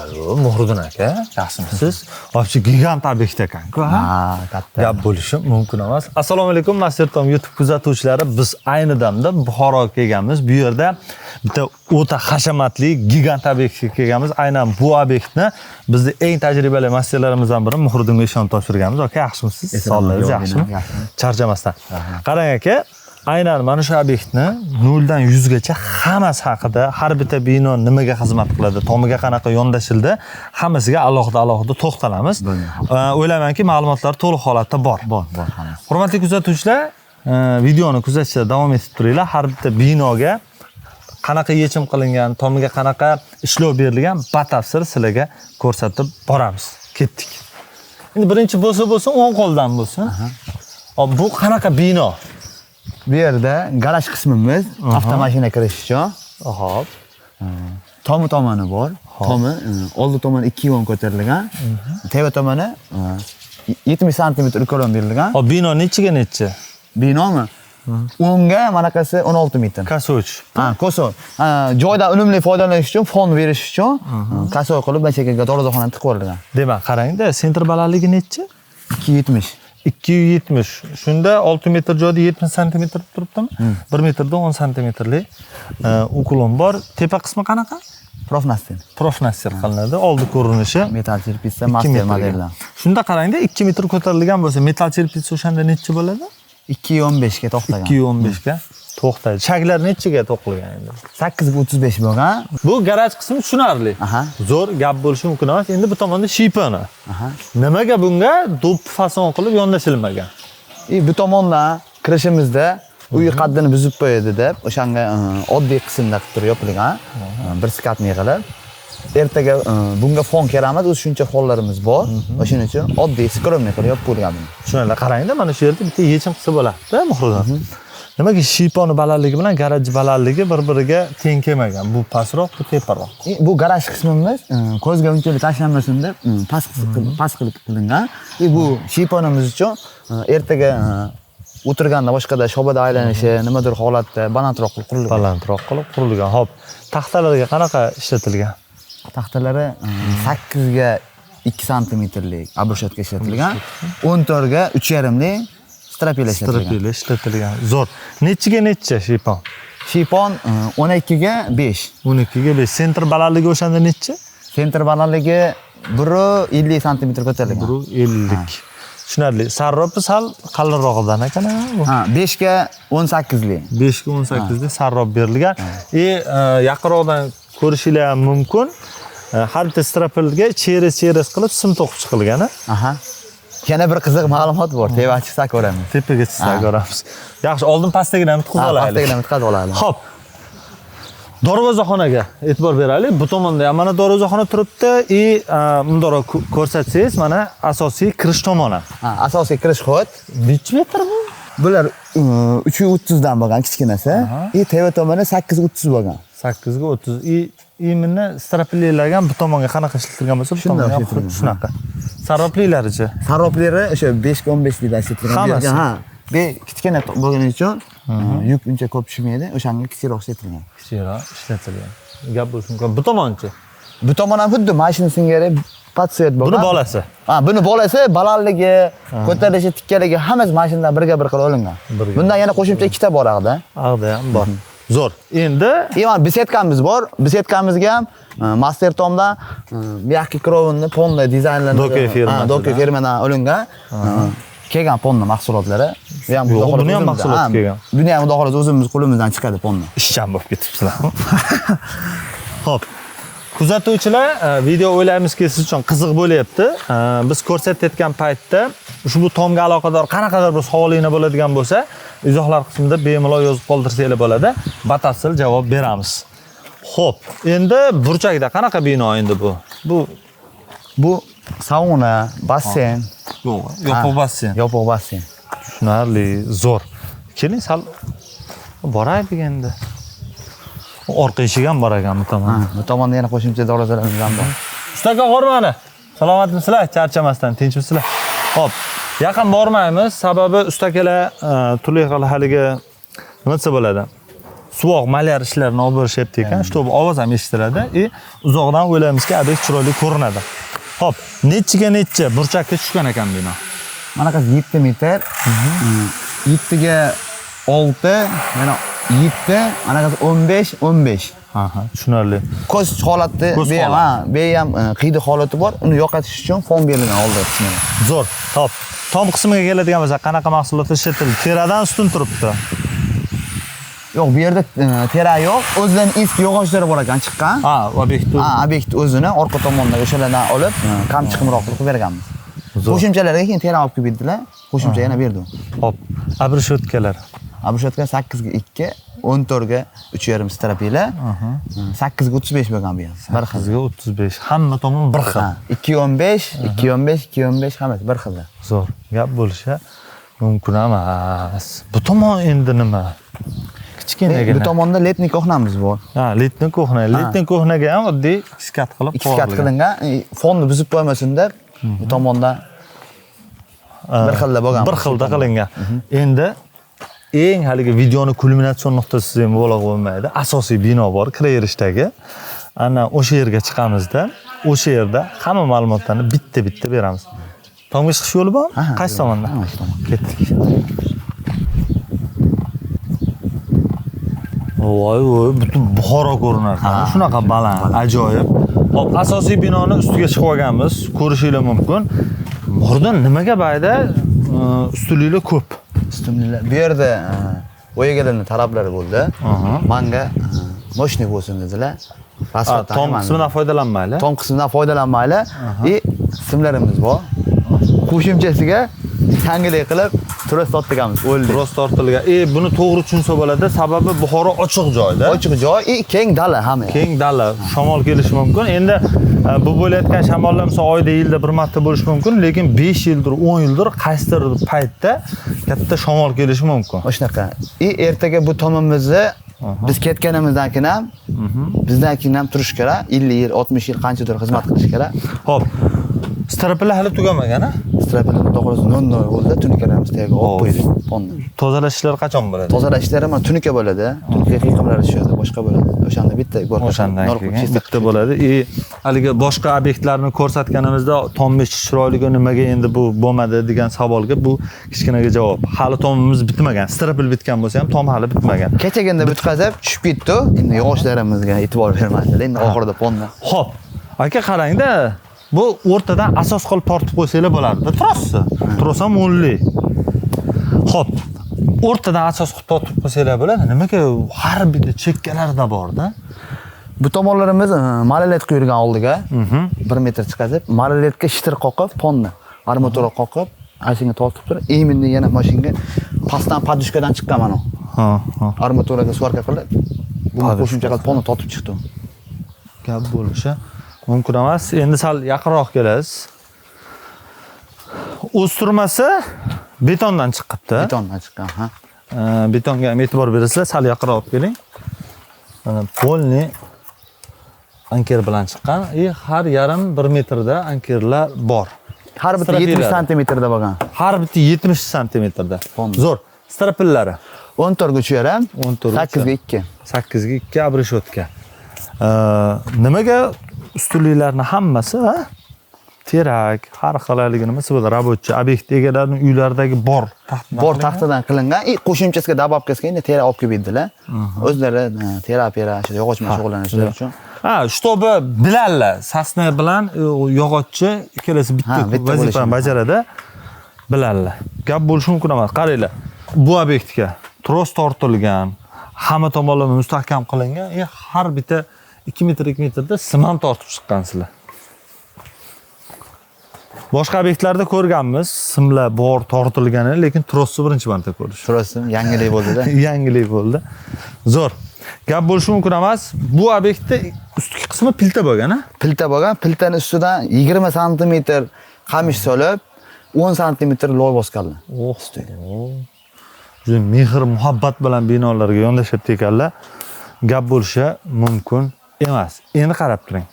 Alo, Muhriddin aka, yaxshimisiz? Вообще gigant obyekt ekan-ku, ha? Katta. Gap bo'lishi mumkin emas. Assalomu alaykum, Mastertom YouTube kuzatuvchilari. Biz ayni damda Buxoroga kelganmiz. Bu yerda bitta o'ta hashamatli gigant obyektga kelganmiz. Aynan bu obyektni bizning eng tajribali masterlarimizdan biri Muhriddinga ishonib topshirganmiz. Aka, yaxshimisiz? Sog'lig'ingiz yaxshimi? Charchamasdan. Qarang aka, aynan mana shu obyektni 0 dan 100 gacha hammasi haqida, har bitta bino nimaga xizmat qiladi, tomiga qanaqa yondashildi, hammasiga alohida to'xtalamiz. O'ylaymanki, ma'lumotlar to'liq holatda bor. Bor hammasi. Hurmatli kuzatuvchilar, videoni kuzatishda davom etib turinglar. Har bitta binoga qanaqa yechim qilingan, tomiga qanaqa ishlov berilgan batafsil sizlarga ko'rsatib boramiz. Ketdik. Endi birinchi bo'lsa, o'ng qo'ldan bo'lsin. Bu qanaqa bino? Bu yerda garaj qismimiz, avtomashina kirish uchun. Hop. Tomoni bor. Tomi oldi tomoni 2 yon ko'tarilgan. Teva tomoni 70 sm ukolon berilgan. Hop, bino nechiga nechi? Binomi? O'ngga manaqasi 16 metr. Kasoch. Koso. Joyda unumli foydalanish uchun, fon berish uchun kaso qilib bachakaga dorixonani tiqib yuborilgan. Demak, qarang-da, sentr balandligi nechi? 270. 270. Shunda 6 metr joyda 70 sm turibdimi? 1 metrda 10 sm-lik ukulon bor. Tepa qismi qanaqa? Profnaster qilinadi. Oldi ko'rinishi metal cherpitsa master modeldan. Shunda qarang-da, 2 metr ko'tarilgan bo'lsa, metal cherpitsa o'shanda necha bo'ladi? 2.15 ga to'xtagan. 2.15 ga to'xtaydi. Shaklar nechiga to'qilgan endi? 8.35 bo'lgan. Bu garaj qismi tushunarli. Zo'r gap bo'lishi mumkin emas. Endi bu tomonda shiyponi. Nimaga bunga do'ppi fason qilib yondashilmagan? Bu tomondan kirishimizda uy qaddini buzib qo'yadi deb, o'shanga oddiy qismda qilib turib yopilgan. Bir skatni qilib. Ertaga bunga fon kerakmas, o'z shuncha fonlarimiz bor. O'shuning uchun oddiy skromniy qilib yopib qo'ygan buni. Tushunarli. Qarang-da, mana shu yerda bitta yechim qilsa bo'ladi-da, Muhriddin. Nimaga shiyponi balandligi bilan garaj balandligi bir-biriga teng kelmagan? Bu pastroq, bu teparoq. Bu garaj qismimiz ko'zga unchalik tashlanmasin deb past qilib qilingan. Bu shiyponimiz uchun ertaga o'tirganda boshqada shobada aylanishi, nimadir holatda balandroq qilib qurilgan. Hop, taxtalarga qanaqa ishlatilgan? Taxtalari 8 ga 2 sm-lik abrushatka ishlatilgan, 14 ga 3,5lik strapila ishlatilgan. Zo'r. Nechiga necha shiypon? Shiypon 12 ga 5. 12 ga 5. Sentr balandligi o'shanda necha? Sentr balandligi 1.50 sm ko'tarilgan. 1.50. Tushunarli. Sarropi sal qalinrog'idan ekan. 5 ga 18lik. 5 ga 18lik sarrop berilgan. Yaqinroqdan ko'rishingiz ham mumkin. Har bitta strapilga cheres qilib sim to'qib chiqilgan. Yana bir qiziq ma'lumot bor. Tepaga chiqsak ko'ramiz. Tepaga chiqsak ko'ramiz. Yaxshi, oldin pastagini tutqazib olaylik. Pastagini tutqazib olaylik. Xo'p. Darvozaxonaga e'tibor beraylik. Bu tomonda ham mana darvozaxona turibdi. Bundoq ko'rsatsangiz, mana asosiy kirish tomoni. Asosiy kirish xot. Necha metr bu? Bular 330 dan bo'lgan kichkinasi. Teva tomoni 830 bo'lgan. 8 ga 30. Imini straplilarga bu tomonga qanaqa ishlatilgan bo'lsa, bu tomonga shunaqa. Sarroplilarichi? Sarroplari o'sha 5 ga 15 lik ishlatilgan. Kichkina bo'lgani uchun yuk uncha ko'p tushmaydi, o'shanga kichikroq ishlatilgan. Gap bo'lishi mumkin. Bu tomonchi? Bu tomon ham xuddi mashina singari patsiyat bo'lgan. Buni bolasi. Buni bolasi balandligi, ko'tarilishi, tikkaligi hammasi mashinadan birga bir qilib olingan. Bundan yana qo'shimcha ikkita bor aqda. Aqda ham bor. Zo'r. Endi besetkamiz bor. Besetkamizga ham Mastertomdan mягкий кровный ponna dizaynlangan Doka firmadan olingan. Kelgan ponna mahsulotlari. Buni ham mahsulot kelgan. Buni ham xudo xolasa o'zimiz qo'limizdan chiqadi ponna. Ishchan bo'lib ketibsizlar. Xo'p. Kuzatuvchilar, video o'ylaymizki siz uchun qiziq bo'lyapti. Biz ko'rsatayotgan paytda ushbu tomga aloqador qanaqadir bir savolinglar bo'ladigan bo'lsa, izohlar qismida bemalol yozib qoldirsanglar bo'ladi. Batafsil javob beramiz. Xo'p, endi burchakda qanaqa bino endi bu? Bu sauna, basseyn. Yopiq basseyn. Yopiq basseyn. Tushunarli, zo'r. Keling, sal boraylik endi. Orqa eshik ham bor ekan bu tomonda. Bu tomonda yana qo'shimcha darvozalarimiz ham bor. Ustaka qo'rmani. Salomatmisizlar? Charchamasdan, tinchmisizlar? Xo'p, yaqin bormaymiz. Sababi ustakalar turli xil haligi nima desa bo'ladi? suvoq malyar ishlarini olib borishyapti ekan, чтобы ovoz ham eshitiladi и uzoqdan o'ylaymizki, obyekt chiroyli ko'rinadi. Xo'p, necha burchakka tushgan ekan bino? Manaqasi 7 metr. 7 ga 6, yana 7, anaqasi 15. Aha, tushunarli. Ko'z holati, bu ham qiydi holati bor. Uni yo'qotish uchun fon berilgan oldi qismini. Zo'r. Xo'p, tom qismiga keladigan bo'lsak, qanaqa mahsulotlar ishlatildi? Teradan ustun turibdi. Yo'q, bu yerda tera yo'q. O'zidan eski yog'ochlari bor ekan chiqqan. Ha, obyekt o'zini orqa tomondan o'shalardan olib, qamchiqimroq qilib berganmiz. Qo'shimchalarga keyin tera olib kelib berdilar. Qo'shimcha yana berdim. Xo'p, abrishotkalar. Abrishotka 8 ga 2, 14 ga 3,5 strapila. 8 ga 35 bo'lgan bu ham. 8 ga 35. Hamma tomon bir xil. 215 hammasi bir xil. Zo'r. Gap bo'lishi mumkin emas. Bu tomon endi nima? Kichkinagina. Bu tomonda letniy ko'hnamiz bor. Ha, letniy ko'hna. Letniy ko'hnaga ham oddiy iskat qilib qo'yilgan. Iskat qilingan, fonni buzib qo'ymasin deb bu tomonda bir xilda bo'lgan. Bir xilda qilingan. Endi eng haligi videoni kulminatsion nuqtasi ham bo'la bo'lmaydi. Asosiy bino bor, kiraverishdagi. Ana o'sha yerga chiqamizda, o'sha yerda hamma ma'lumotlarni bitta beramiz. Tomga chiqish yo'li bormi? Qaysi tomonda? Shu tomon. Ketdik. Voy, butun Buxoro ko'rinar. Shunaqa baland, ajoyib. Hop, asosiy binoni ustiga chiqib olganmiz. Ko'rishingiz mumkin. Burda nimaga bayda ustunliklar ko'p. Ustunliklar. Bu yerda o'yagalarning talablari bo'ldi. Menga moshnik bo'lsin dedilar. Tom qismidan foydalanmayli. Tom qismidan foydalanmayli. Simlarimiz bor. Qo'shimchasiga yangilik qilib tros tortganmiz. Tros tortilgan. Buni to'g'ri tushunsa bo'ladi, sababi Buxoro ochiq joyda. Ochiq joy, keng dala hamma. Keng dala, shamol kelishi mumkin. Endi bu bo'layotgan shamollar misol oyda, yilda bir marta bo'lishi mumkin, lekin 5 yildir, 10 yildir qaysidir paytda katta shamol kelishi mumkin. O'shanaqa. Ertaga bu tomimizni biz ketganimizdan keyin ham bizdan keyin ham turish kerak. 50 yil, 60 yil qanchadir xizmat qilish kerak. Xo'p. Straplar hali tugamagan-a? Straplar to'g'risi non bo'ldi, tunikalarimiz tagiga olib qo'ydik. Fonni. Tozalash ishlari qachon bo'ladi? Tozalash ishlari mana tunika bo'ladi. Tunika qiyiqimlari tushadi, boshqa bo'ladi. O'shanda bitta bor. O'shandan keyin bitta bo'ladi. Haligi boshqa obyektlarni ko'rsatganimizda tommish chiroyliga nimaga endi bu bo'lmadi degan savolga bu kichkinaga javob. Hali tomimiz bitmagan. Strapl bitgan bo'lsa ham tom hali bitmagan. Kechaganda bitkazib tushib ketdi. Endi yog'ochlarimizga e'tibor bermasdilar. Endi oxirida fonni. Xo'p. Aka qarang-da. Bu o'rtadan asos qilib tortib qo'ysanglar bo'ladi. Trossi. Tros ham o'nli. Xo'p. O'rtadan asos qilib tortib qo'ysanglar bo'ladi. Nimaga har bitta chekkalarida bor-da? Bu tomonlarimiz malalet quyilgan oldiga 1 metr chiqazib, malaletga shitir qoqib, fonni armatura qoqib, ashinga tortib turib, endi yana mashinga pastdan podushkadan chiqqan mana. Armaturaga svorka qilib, buni qo'shimcha qilib fonni tortib chiqdi. Gap bo'lishi mumkin emas. Endi sal yaqinroq kelasiz. O'stirmasi betondan chiqibdi. Betondan chiqqan, ha. Betonga ham e'tibor berasizlar, sal yaqinroq keling. Mana polni anker bilan chiqqan. Har yarim 1 metrda ankerlar bor. Har bitta 70 santimetrda bo'lgan. Har bitta 70 santimetrda. Zo'r. Strapillari 14 ga 3,5, 8 ga 2. 8 ga 2 abrishotka. Nimaga ustunliklarni hammasi, terak, har xillaligi nimasi bo'ladi, rabotchi, obyekt egalarining uylaridagi bor taxtadan qilingan. Qo'shimchasiga dabobkasiga endi tera olib kelib berdilar. O'zlari terapiya, yog'och bilan shug'ullanishlari uchun. Shtobi bilanlar, sasna bilan yog'ochchi ikkalasi bitta vazifani bajaradi. Bilanlar. Gap bo'lishi mumkin emas. Qaranglar. Bu obyektga tros tortilgan, hamma tomonlama mustahkam qilingan, har bitta 2 metr 2 metrda simam tortib chiqqansizlar. Boshqa obyektlarda ko'rganmiz, simlar bor tortilgani, lekin trosni birinchi marta ko'rish. Trosim yangilik bo'ldi-da. Yangilik bo'ldi. Zo'r. Gap bo'lishi mumkin emas. Bu obyektda ustki qismi pilta bo'lgan-a? Pilta bo'lgan, piltaning ustidan 20 santimetr qamish solib, 10 santimetr loy bosganlar. Juda mehr, muhabbat bilan binolarga yondashyapti ekanlar. Gap bo'lishi mumkin emas. Endi qarab turing.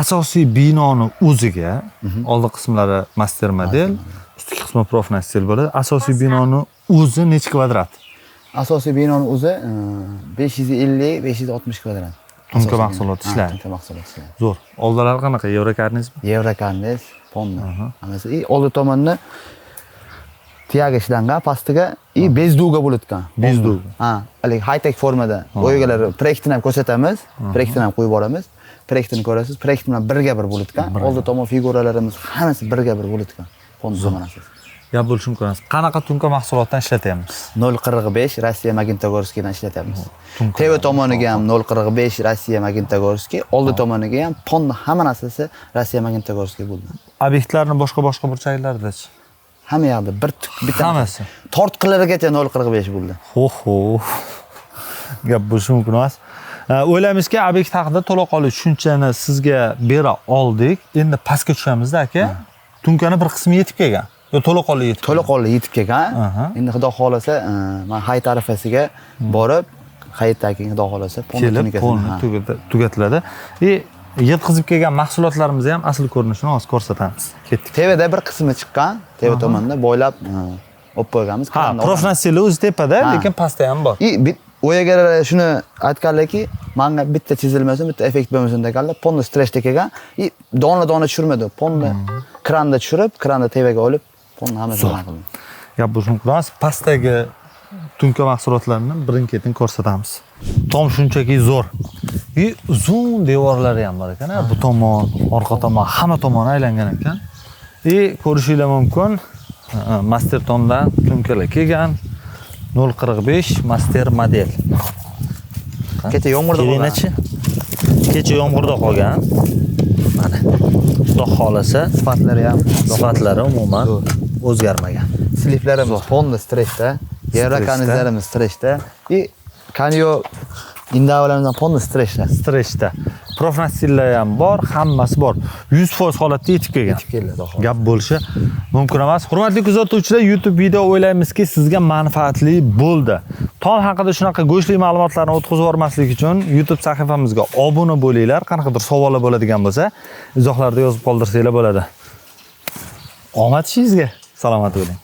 Asosiy binoni o'ziga oldi qismlari master model, ustki qismi profnastil bo'ladi. Asosiy binoni o'zi necha kvadrat? Asosiy binoni o'zi 550-560 kvadrat. Tunka mahsulot ishlaydi. Tunka mahsulot ishlaydi. Zo'r. Oldilari qanaqa? Yevrokarnizmi? Yevrokarniz, ponna. Hammasi. Oldi tomonni tiyaga ishlangan, pastiga bezduga bo'layotgan. Bezduga. Ha, hali high-tech formada. O'ygalari proyektini ham ko'rsatamiz, proyektini ham qo'yib boramiz. Proyektini ko'rasiz, proyekt bilan birga bir bo'layotgan. Oldi tomon figuralarimiz hammasi birga bir bo'layotgan. Ponna zamonasiz. Gap bo'lishi mumkin emas. Qanaqa tunka mahsulotdan ishlatyapmiz? 045 Rossiya Magnitogorskdan ishlatyapmiz. TV tomoniga ham 045 Rossiya Magnitogorskiy, oldi tomoniga ham ponna hamma narsasi Rossiya Magnitogorskiy bo'ldi. Obyektlarni boshqa burchaklarida-chi? Hamma yoqda bitta hammasi. Tortqilargacha 045 bo'ldi. Ho. Gap bo'lishi mumkin emas. O'ylaymizki, obyekt haqida to'laqonli tushunchani sizga bera oldik. Endi pastga tushamiz-da, aka. Tunkani bir qismi yetib kelgan. Yo, to'laqonli yetib. To'laqonli yetib kelgan. Endi xudo xolasa, men hayit arafasiga borib, hayitdan keyin xudo xolasa ponni tugatiladi. Yetkazib kelgan mahsulotlarimizni ham asl ko'rinishini hozir ko'rsatamiz. Ketdik. TVda bir qismi chiqqan, TV tomonda bo'ylab olib qo'yganmiz. Ha, professional o'zi tepada, lekin pastda ham bor. O'yagalar shuni aytganlarki, menga bitta chizilmasin, bitta effekt bo'lmasin deganlar, ponni streshda kelgan, dona tushirmadi. Ponni kranda tushirib, kranda TVga olib, ponni hammasini qildi. Gap bo'lishi mumkin emas. Pastdagi tunka mahsulotlarini birin-ketin ko'rsatamiz. Tom shunchaki zo'r. Uzun devorlari ham bor ekan, bu tomon, orqa tomon, hamma tomoni aylangan ekan. Ko'rishinglar mumkin. Master Tomdan tunkalar kelgan. 045 Master model. Kecha yomg'irda qolgan. Kecha yomg'irda qolgan. Mana. Xudo xolasa sifatlari umuman o'zgarmagan. Sliplarimiz ponni streshda, yevrokanizlarimiz streshda, kanyo indavalarimiz ponni streshda. Profnasillar ham bor, hammasi bor. 100% holatda yetib kelgan. Gap bo'lishi mumkin emas. Hurmatli kuzatuvchilar, YouTube video o'ylaymizki, sizga manfaatli bo'ldi. Tom haqida shunaqa go'shli ma'lumotlarni o'tkazib yubormaslik uchun YouTube sahifamizga obuna bo'linglar. Qanaqadir savollar bo'ladigan bo'lsa, izohlarda yozib qoldirsanglar bo'ladi. Omad ishingizga. Salomat bo'ling.